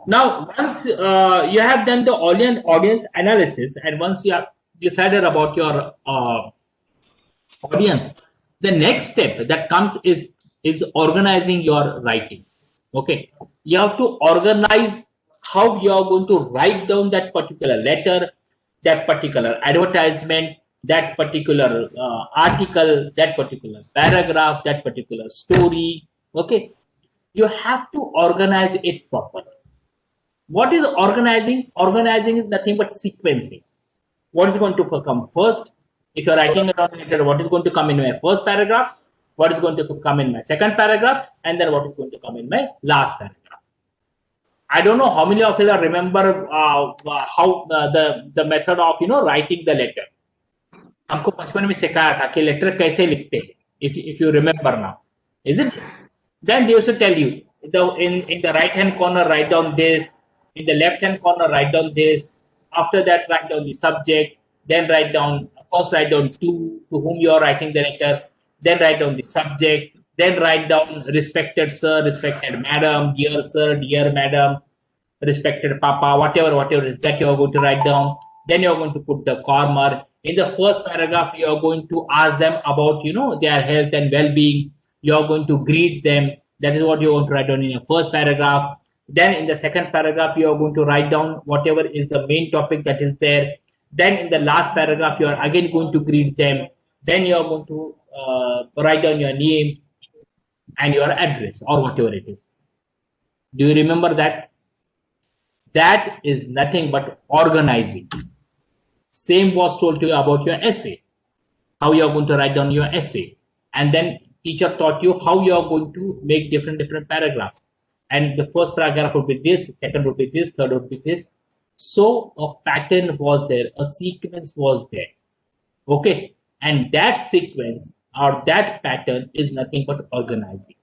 Now, once you have done the audience analysis, and once you have decided about your audience, the next step that comes is organizing your writing. Okay, you have to organize how you are going to write down that particular letter, that particular advertisement, that particular article, that particular paragraph, that particular story. Okay, you have to organize it properly. What is organizing? Organizing is nothing but sequencing. What is going to come first? If you're writing a letter, what is going to come in my first paragraph? What is going to come in my second paragraph? And then what is going to come in my last paragraph? I don't know how many of you remember how the method of writing the letter. हमको बचपन में सिखाया था कि letter कैसे लिखते हैं. If you remember now, isn't it? Then they used to tell you in the right hand corner write down this, in the left hand corner write down this. After that write down the subject, then write down first write down to whom you are writing the letter, then write down the subject, then write down respected sir, respected madam, dear sir, dear madam, respected papa, whatever is that you are going to write down. Then you are going to put the comma. In the first paragraph, you are going to ask them about their health and well-being. You are going to greet them. That is what you want to write down in your first paragraph. Then in the second paragraph, you are going to write down whatever is the main topic that is there. Then in the last paragraph, you are again going to greet them. Then you are going to write down your name and your address or whatever it is. Do you remember that? That is nothing but organizing. Same was told to you about your essay, how you are going to write down your essay. And then teacher taught you how you are going to make different paragraphs. And the first paragraph would be this, second would be this, third would be this. So a pattern was there, a sequence was there. Okay. And that sequence or that pattern is nothing but organizing.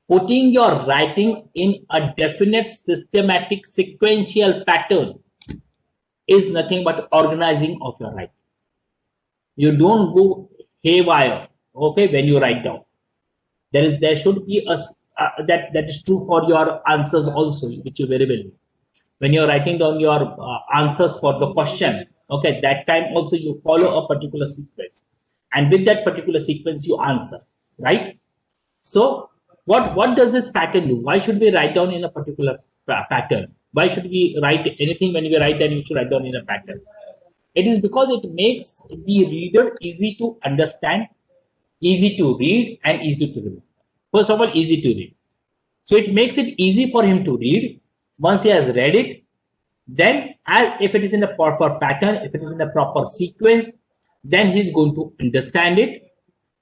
Putting your writing in a definite, systematic, sequential pattern is nothing but organizing of your writing. You don't go haywire, okay, when you write down. There should be a that is true for your answers also, which you very well know. When you're writing down your answers for the question, okay, that time also you follow a particular sequence, and with that particular sequence you answer, right? So what does this pattern do? Why should we write down in a particular pattern? Why should we write anything when we write, then you should write down in a pattern? It is because it makes the reader easy to understand, easy to read, and easy to remember. First of all, easy to read. So it makes it easy for him to read. Once he has read it, then if it is in a proper pattern, if it is in a proper sequence, then he's going to understand it.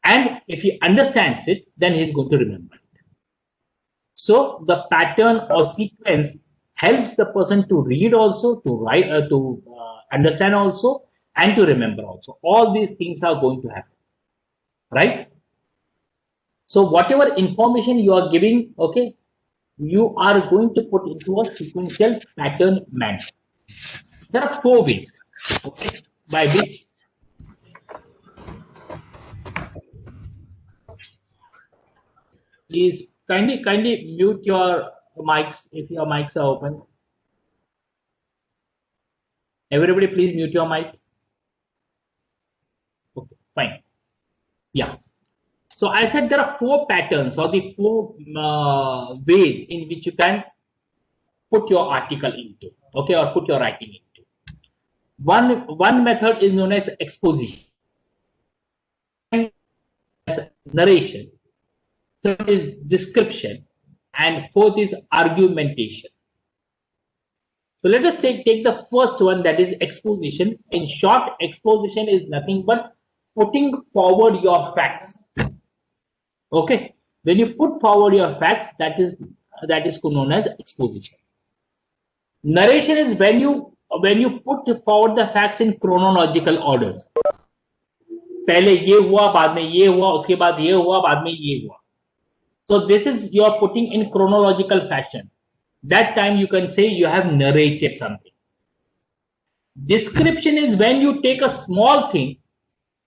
And if he understands it, then he's going to remember it. So the pattern or sequence helps the person to read also, to write, to understand also, and to remember also. All these things are going to happen, right? So whatever information you are giving, okay, you are going to put into a sequential pattern manner. There are 4 ways, okay, by which please kindly mute your mics if your mics are open. Everybody, please mute your mic. Okay, fine. Yeah. So I said there are 4 patterns or the 4 ways in which you can put your article into, okay, or put your writing into. One method is known as exposition, narration, third is description, and fourth is argumentation. So let us take the first one, that is exposition. In short, exposition is nothing but putting forward your facts. Okay, when you put forward your facts, that is known as exposition. Narration is when you put forward the facts in chronological orders. पहले ये हुआ, बाद में ये हुआ, उसके बाद ये हुआ, बाद में ये हुआ. So this is you are putting in chronological fashion. That time you can say you have narrated something. Description is when you take a small thing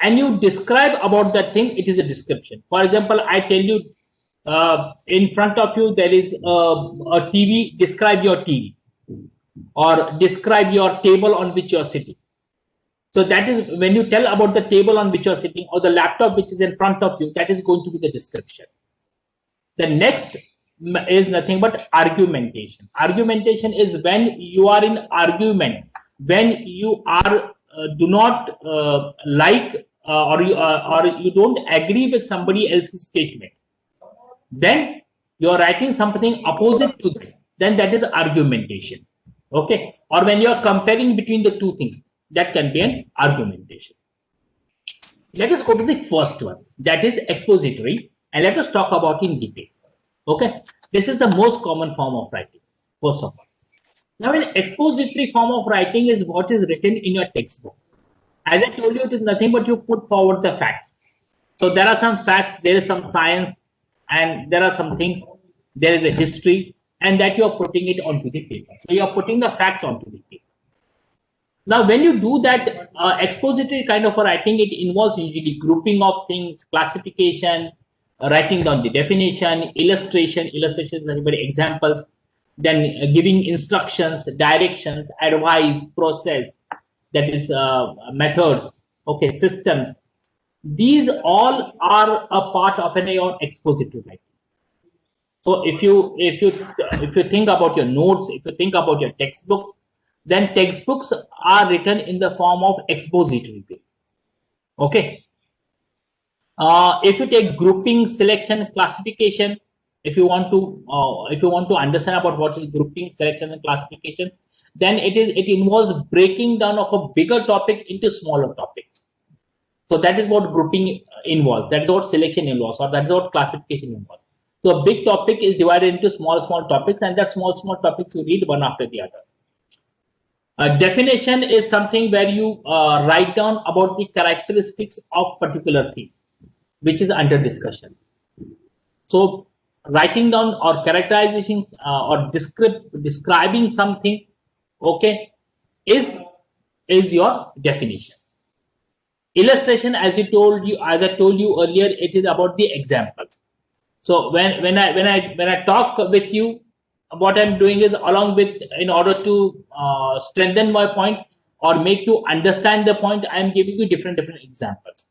and you describe about that thing. It is a description. For example, I tell you in front of you there is a TV. Describe your TV, or describe your table on which you're sitting. So that is when you tell about the table on which you're sitting or the laptop which is in front of you, that is going to be the description. The next is nothing but argumentation. Argumentation is when you are in argument, when you are do not like or you don't agree with somebody else's statement, then you're writing something opposite to that, then that is argumentation. Okay, or when you're comparing between the two things, that can be an argumentation. Let us go to the first one, that is expository, and let us talk about in detail. Okay, this is the most common form of writing, first of all. Now, an expository form of writing is what is written in your textbook. As I told you, it is nothing but you put forward the facts. So there are some facts, there is some science, and there are some things, there is a history, and that you are putting it onto the paper. So you are putting the facts onto the paper. Now, when you do that expository kind of a writing, it involves usually grouping of things, classification, writing down the definition, illustration is nothing but examples, then giving instructions, directions, advice, process, that is methods, okay, systems. These all are a part of an expository writing. So if you think about your notes, if you think about your textbooks, then textbooks are written in the form of expository way. Okay. If you take grouping, selection, classification, if you want to understand about what is grouping, selection, and classification, then it involves breaking down of a bigger topic into smaller topics. So that is what grouping involves. That is what selection involves, or that is what classification involves. So a big topic is divided into small topics, and that small topics you read one after the other. A definition is something where you write down about the characteristics of particular thing, which is under discussion. So writing down or characterizing or describing something, okay, is your definition. Illustration, as I told you earlier, it is about the examples. So when I talk with you, what I'm doing is, along with, in order to strengthen my point or make you understand the point, I'm giving you different examples.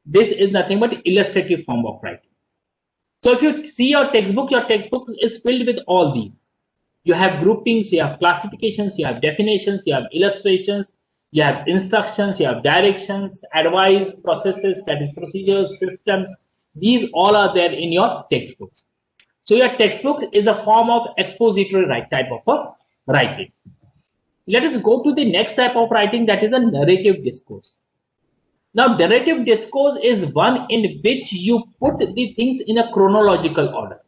This is nothing but illustrative form of writing. So if you see your textbook is filled with all these. You have groupings, you have classifications, you have definitions, you have illustrations, you have instructions, you have directions, advice, processes, that is procedures, systems. These all are there in your textbooks. So your textbook is a form of expository type of a writing. Let us go to the next type of writing, that is a narrative discourse. Now, narrative discourse is one in which you put the things in a chronological order.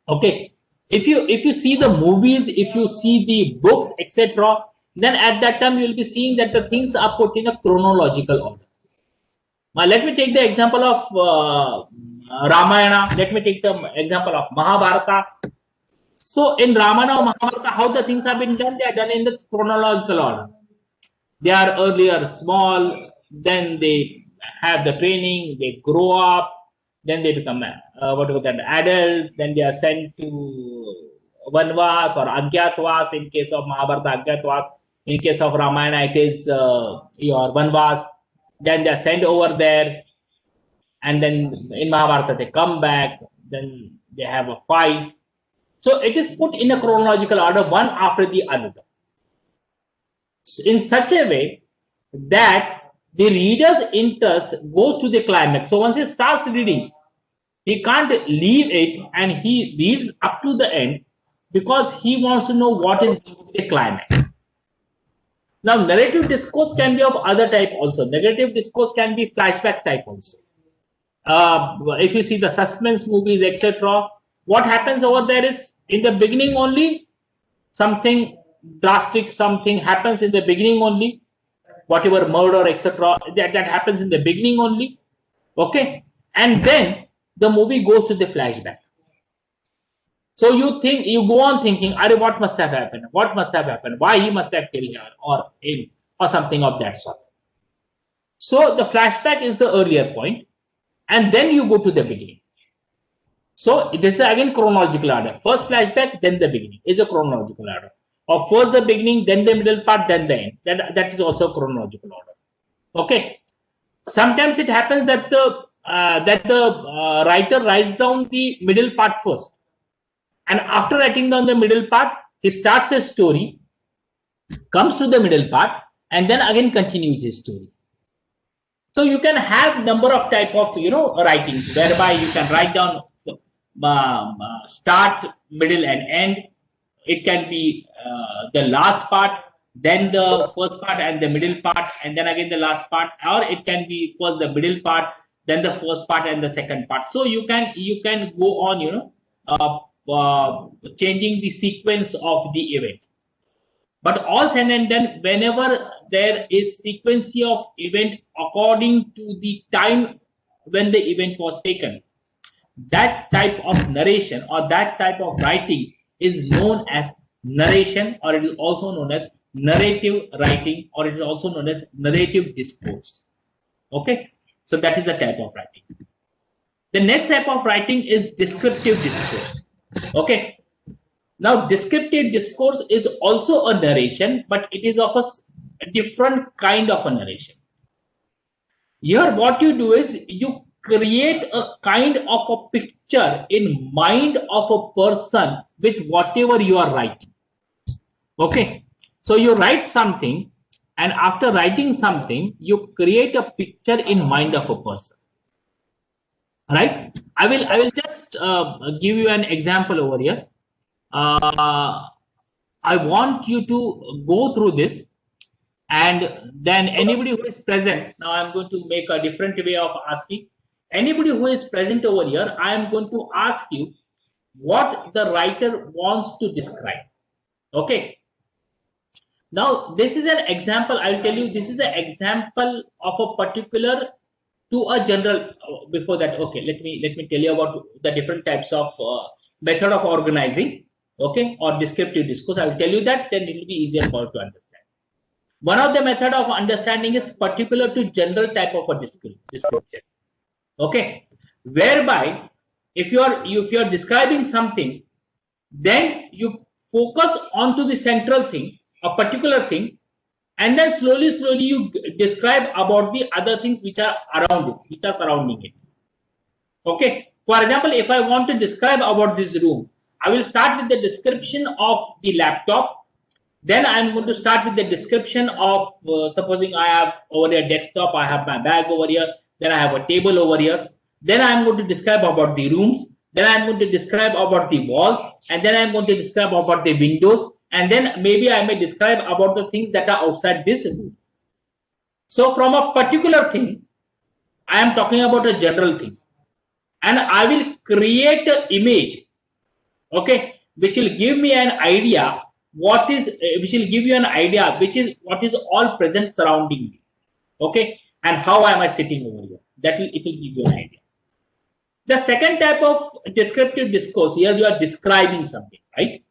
Okay, if you see the movies, if you see the books, etc., then at that time you will be seeing that the things are put in a chronological order. Now, let me take the example of Ramayana. Let me take the example of Mahabharata. So in Ramayana or Mahabharata, how the things have been done? They are done in the chronological order. They are earlier small, then they have the training, they grow up, then they become adult, then they are sent to Vanvas or Agyatwas. In case of Mahabharata, Agyatwas. In case of Ramayana, it is your Vanvas. Then they are sent over there, and then in Mahabharata they come back, then they have a fight. So it is put in a chronological order, one after the other, in such a way that the reader's interest goes to the climax. So once he starts reading, he can't leave it, and he reads up to the end because he wants to know what is the climax. Now, narrative discourse can be of other type also. Narrative discourse can be flashback type also. If you see the suspense movies, etc., what happens over there is, in the beginning only, something drastic, something happens in the beginning only, whatever murder, etc., that happens in the beginning only, okay, and then the movie goes to the flashback. So you go on thinking, what must have happened? What must have happened? Why he must have killed her or him or something of that sort. So the flashback is the earlier point, and then you go to the beginning. So this is again chronological order. First flashback, then the beginning is a chronological order. Or first the beginning, then the middle part, then the end. That is also chronological order. Okay. Sometimes it happens that the writer writes down the middle part first, and after writing down the middle part, he starts his story, comes to the middle part, and then again continues his story. So you can have number of type of writings whereby you can write down start, middle, and end. It can be the last part, then the first part and the middle part, and then again the last part, or it can be first the middle part, then the first part and the second part. So you can go on changing the sequence of the event. But all said and done, whenever there is sequence of event according to the time when the event was taken, that type of narration or that type of writing is known as narration, or it is also known as narrative writing, or it is also known as narrative discourse. Okay, so that is the type of writing. The next type of writing is descriptive discourse. Okay, now descriptive discourse is also a narration, but it is of a different kind of a narration. Here what you do is you create a kind of a picture in mind of a person with whatever you are writing. Okay, so you write something, and after writing something, you create a picture in mind of a person. Right? I will just give you an example over here. I want you to go through this, and then anybody who is present, now I'm going to make a different way of asking. Anybody who is present over here, I am going to ask you what the writer wants to describe. Okay. Now, this is an example. I will tell you, this is an example of a particular to a general. Before that, okay, let me tell you about the different types of method of organizing. Okay, or descriptive discourse. I will tell you that, then it will be easier for you to understand. One of the method of understanding is particular to general type of a description. Okay, whereby if you are describing something, then you focus onto the central thing, a particular thing, and then slowly you describe about the other things which are around it, which are surrounding it. Okay, for example, if I want to describe about this room, I will start with the description of the laptop. Then I'm going to start with the description of supposing I have over here desktop, I have my bag over here, then I have a table over here. Then I'm going to describe about the rooms. Then I'm going to describe about the walls, and then I'm going to describe about the windows, and then maybe I may describe about the things that are outside this room. So from a particular thing, I am talking about a general thing, and I will create an image, okay, which will give me an idea what is, which will give you an idea which is what is all present surrounding me, okay, and how am I sitting over here. That will, it will give you an idea. The second type of descriptive discourse, here you are describing something, right?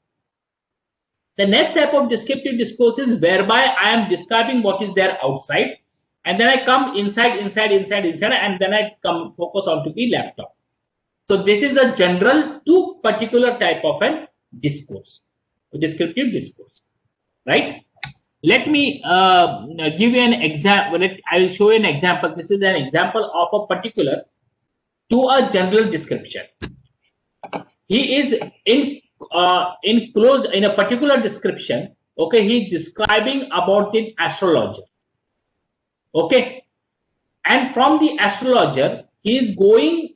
The next type of descriptive discourse is whereby I am describing what is there outside, and then I come inside, and then I come focus onto the laptop. So this is a general to particular type of a discourse, a descriptive discourse, right? Let me give you an example. I will show you an example. This is an example of a particular to a general description. He is enclosed in a particular description. Okay, he is describing about an astrologer. Okay, and from the astrologer, he is going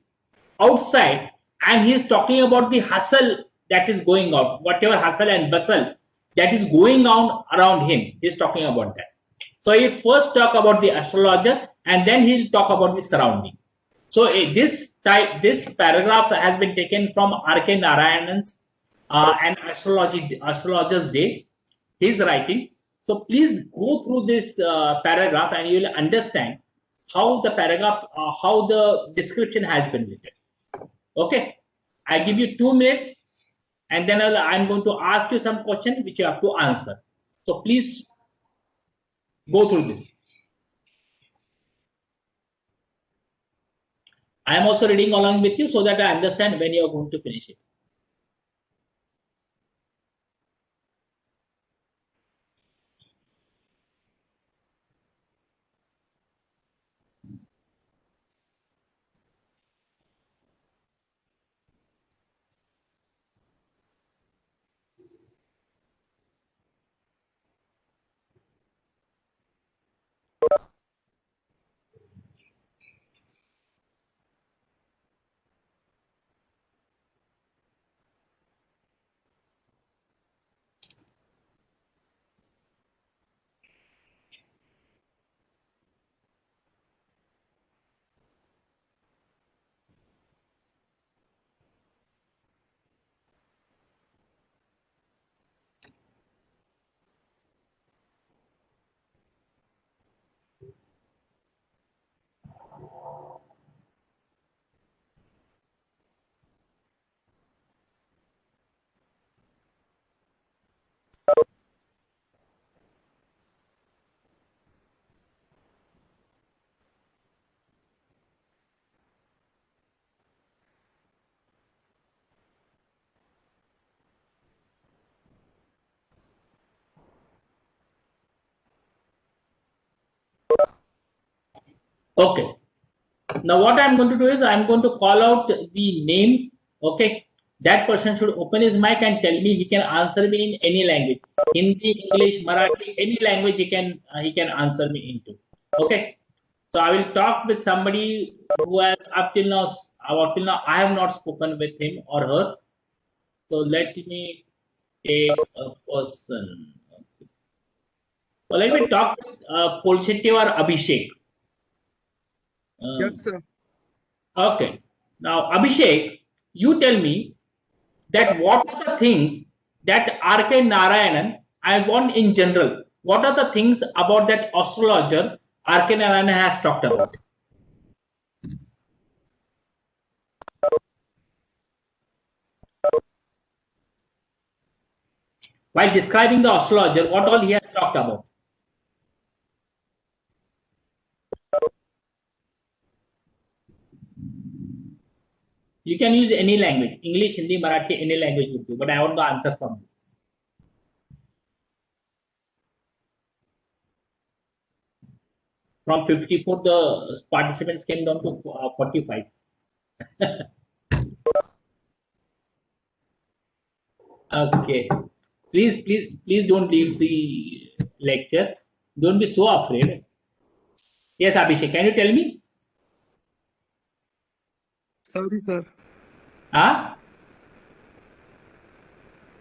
outside and he is talking about the hustle that is going on, whatever hustle and bustle that is going on around him. He is talking about that. So he first talk about the astrologer, and then he'll talk about the surrounding. So this paragraph has been taken from R.K. Narayanan's an astrologer's day, his writing. So please go through this paragraph and you will understand how the paragraph, how the description has been written. Okay, I give you 2 minutes, and then I'm going to ask you some questions which you have to answer. So please go through this. I am also reading along with you so that I understand when you are going to finish it. Okay. Now what I'm going to do is I'm going to call out the names. Okay. That person should open his mic and tell me. He can answer me in any language, Hindi, English, Marathi, any language he can answer me into. Okay. So I will talk with somebody who has up till now I have not spoken with him or her. So let me take a person. So let me talk with Polshetty or Abhishek. Yes, sir. Okay. Now, Abhishek, you tell me that what are the things that R.K. Narayanan, I want in general, what are the things about that astrologer R.K. Narayanan has talked about? While describing the astrologer, what all he has talked about? You can use any language, English, Hindi, Marathi, any language would do, but I want the answer from you. From 54, the participants came down to 45. Okay. Please don't leave the lecture. Don't be so afraid. Yes, Abhishek, can you tell me? Sorry, sir. Huh?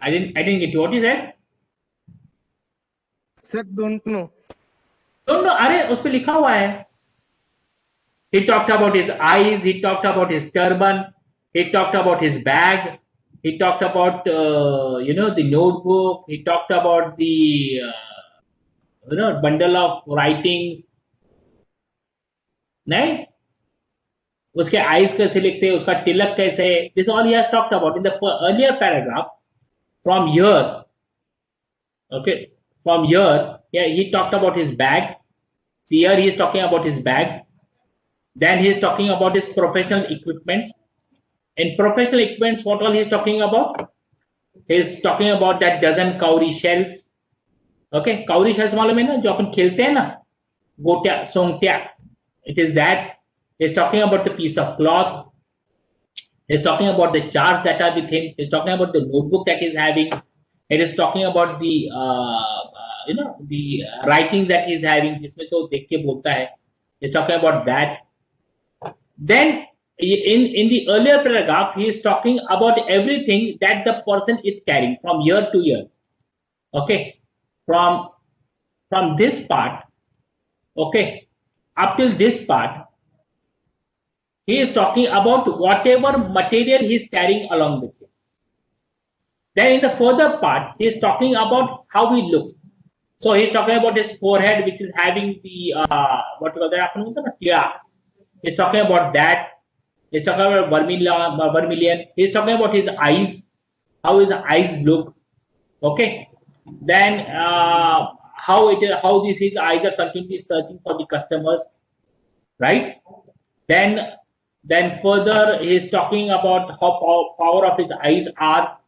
I didn't get you. What is that? Sir, don't know. Don't know. अरे उस पे लिखा हुआ है. He talked about his eyes. He talked about his turban. He talked about his bag. He talked about the notebook. He talked about the bundle of writings. नहीं? उसके eyes कैसे लिखते हैं, उसका तिलक कैसे है. This all he has talked about in the earlier paragraph. From here, okay, from here, yeah, he talked about his bag. See, here he is talking about his bag. Then he is talking about his professional equipments. In professional equipments, what all he is talking about? He is talking about that dozen cowrie shells. Okay, cowrie shells मालूम है ना, जो अपन खेलते हैं ना, गोट्या, सोंगट्या. It is that. He is talking about the piece of cloth. He is talking about the charts that are with him. He is talking about the notebook that he is having. It is talking about the the writings that he is having. जिसमें से वो देख के बोलता है. He is talking about that. Then in the earlier paragraph, he is talking about everything that the person is carrying from year to year. Okay, from this part, okay, up till this part, he is talking about whatever material he is carrying along with him. Then in the further part, he is talking about how he looks. So he is talking about his forehead, which is having the what you call that? Yeah. He's talking about that. He's talking about vermilion. He's talking about his eyes, how his eyes look. Okay. Then how his eyes are continuously searching for the customers, right? Then Then further, he is talking about how power of his eyes are,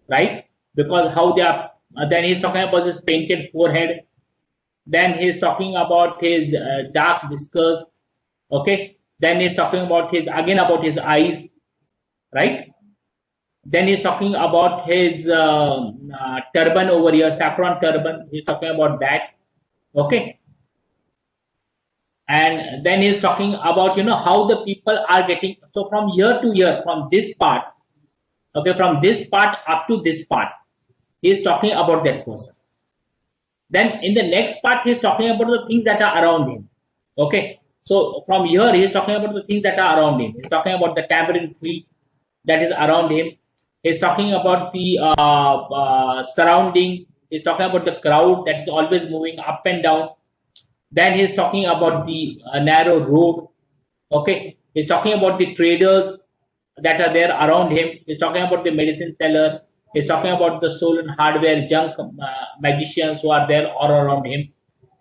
right? Because how they are. Then he's talking about his painted forehead. Then he's talking about his dark whiskers. Okay. Then he's talking about his again about his eyes, right? Then he's talking about his turban over here, saffron turban. He's talking about that. Okay. And then he's talking about how the people are getting. So from year to year, from this part, okay, from this part up to this part, he's talking about that person. Then in the next part, he's talking about the things that are around him. Okay. So from here, he's talking about the things that are around him. He's talking about the tamarind tree that is around him. He's talking about the surrounding. He's talking about the crowd that is always moving up and down. Then he's talking about the narrow road. Okay. He's talking about the traders that are there around him. He's talking about the medicine seller. He's talking about the stolen hardware, junk magicians who are there all around him,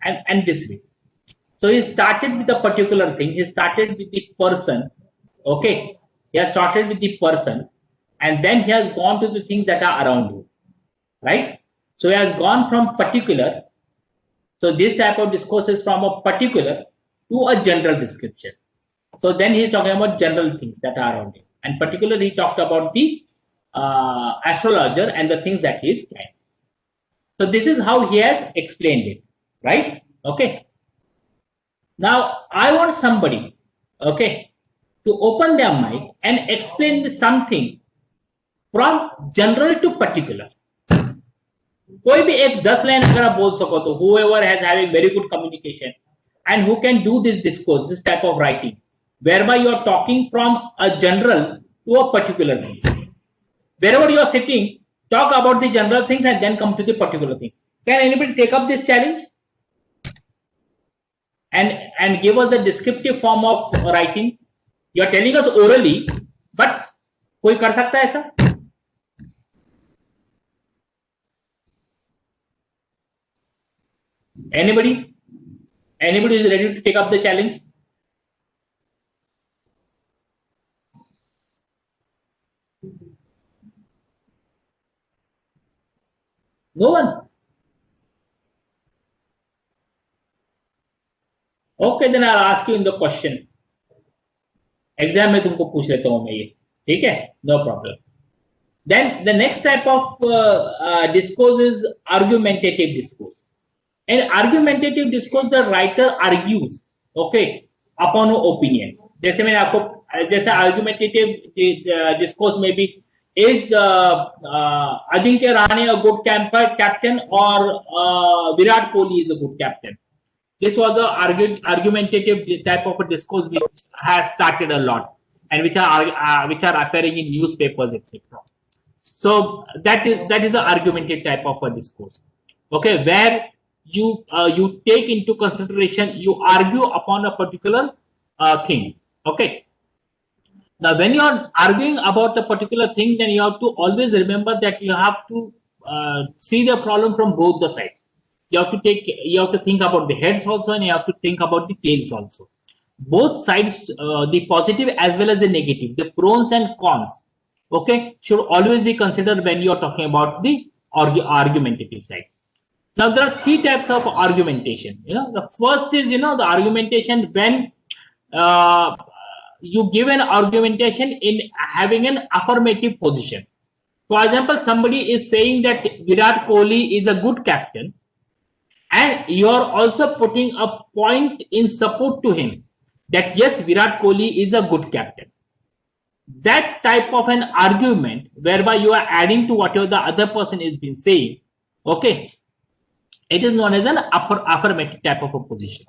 and this way. So he started with a particular thing. He started with the person. Okay. He has started with the person, and then he has gone to the things that are around you. Right? So he has gone from particular. So this type of discourse is from a particular to a general description. So then he's talking about general things that are around him. And particularly he talked about the astrologer and the things that he is trying. So this is how he has explained it, right? Okay. Now I want somebody, okay, to open their mic and explain something from general to particular. कोई भी एक 10 line अगर आप बोल सको तो whoever has having very good communication and who can do this discourse, this type of writing, whereby you are talking from a general to a particular thing. Wherever you are sitting, talk about the general things and then come to the particular thing. Can anybody take up this challenge and give us the descriptive form of writing? You are telling us orally, but कोई कर सकता है ऐसा? Anybody? Anybody is ready to take up the challenge? No one? Okay, then I'll ask you in the question. Exam में तुमको पूछ लेता हूँ मैं ये, ठीक है? No problem. Then the next type of discourse is argumentative discourse. In argumentative discourse, the writer argues, okay, upon an opinion. जैसे मैंने आपको जैसे argumentative discourse में भी is Ajinkya Rahane a good captain or Virat Kohli is a good captain? This was a argumentative type of a discourse which has started a lot and which are appearing in newspapers, etc. So that is an argumentative type of a discourse. Okay, where you take into consideration, you argue upon a particular thing. Okay. Now, when you are arguing about a particular thing, then you have to always remember that you have to see the problem from both the sides. You have to think about the heads also, and you have to think about the tails also. Both sides, the positive as well as the negative, the pros and cons, okay, should always be considered when you are talking about the argumentative side. Now, there are three types of argumentation. The first is, the argumentation when you give an argumentation in having an affirmative position. For example, somebody is saying that Virat Kohli is a good captain, and you are also putting a point in support to him that yes, Virat Kohli is a good captain. That type of an argument whereby you are adding to whatever the other person has been saying, okay, it is known as an affirmative type of a position.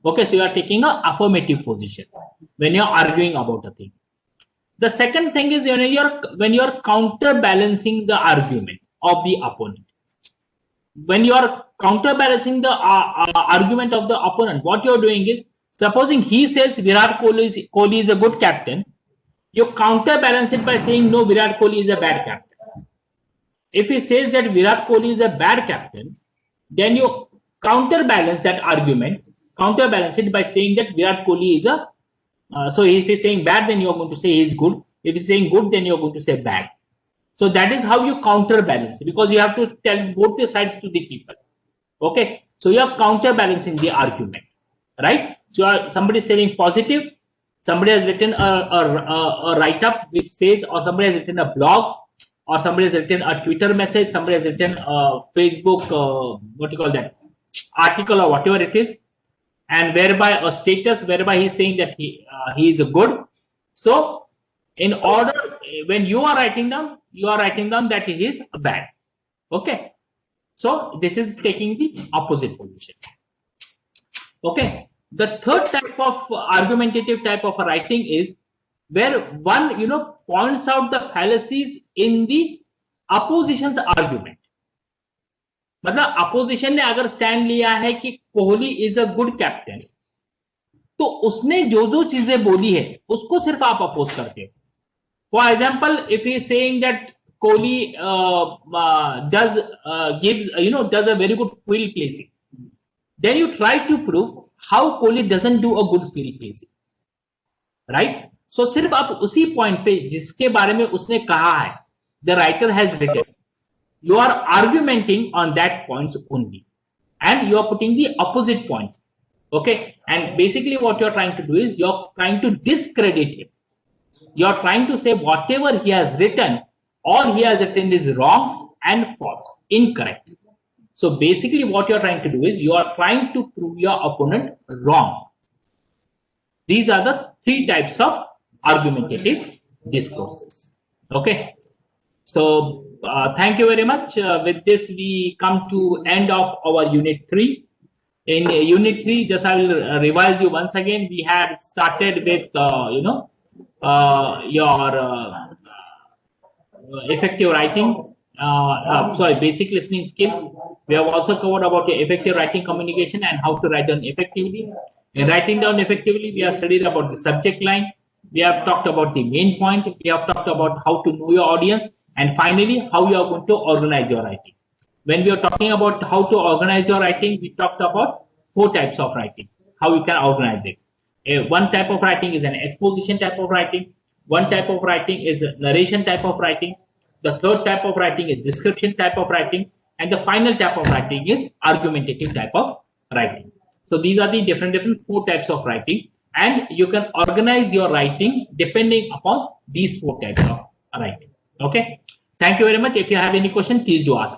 Okay, so you are taking an affirmative position when you are arguing about a thing. The second thing is when you are counterbalancing the argument of the opponent. When you are counterbalancing the argument of the opponent, what you are doing is, supposing he says Virat Kohli is a good captain, you counterbalance it by saying no, Virat Kohli is a bad captain. If he says that Virat Kohli is a bad captain, then you counterbalance that argument, counterbalance it by saying that Virat Kohli is a So if he's saying bad, then you're going to say he's good. If he's saying good, then you're going to say bad. So that is how you counterbalance, because you have to tell both the sides to the people. Okay. So you are counterbalancing the argument, right? So somebody is telling positive, somebody has written a write-up which says, or somebody has written a blog, or somebody has written a Twitter message, somebody has written a Facebook, what do you call that, article or whatever it is, and whereby a status whereby he's saying that he is good. So in order, when you are writing down that he is bad. Okay. So this is taking the opposite position. Okay. The third type of argumentative type of writing is where one, points out the fallacies in the opposition's argument. मतलब opposition ने अगर stand लिया है कि Kohli is a good captain, तो उसने जो जो चीजें बोली है उसको सिर्फ आप अपोज करते हो. For example, if he is saying that Kohli does a very good field placing, then you try to prove how Kohli doesn't do a good field placing, right? So सिर्फ आप उसी पॉइंट पे जिसके बारे में उसने कहा है, the writer has written, you are argumenting on that points only, and you are putting the opposite points. Okay. And basically what you're trying to do is you're trying to discredit him. You're trying to say whatever he has written, all he has written is wrong and false, incorrect. So basically what you're trying to do is you are trying to prove your opponent wrong. These are the three types of argumentative discourses. Okay. So thank you very much. With this, we come to end of our unit 3. In unit 3, just I will revise you once again. We had started with your effective writing. Basic listening skills. We have also covered about your effective writing communication and how to write down effectively. In writing down effectively, we have studied about the subject line. We have talked about the main point. We have talked about how to know your audience. And finally, how you are going to organize your writing. When we are talking about how to organize your writing, we talked about 4 types of writing, how you can organize it. One type of writing is an exposition type of writing. One type of writing is a narration type of writing. The third type of writing is description type of writing. And the final type of writing is argumentative type of writing. So these are the different 4 types of writing. And you can organize your writing depending upon these 4 types of writing. Okay. Thank you very much. If you have any question, please do ask.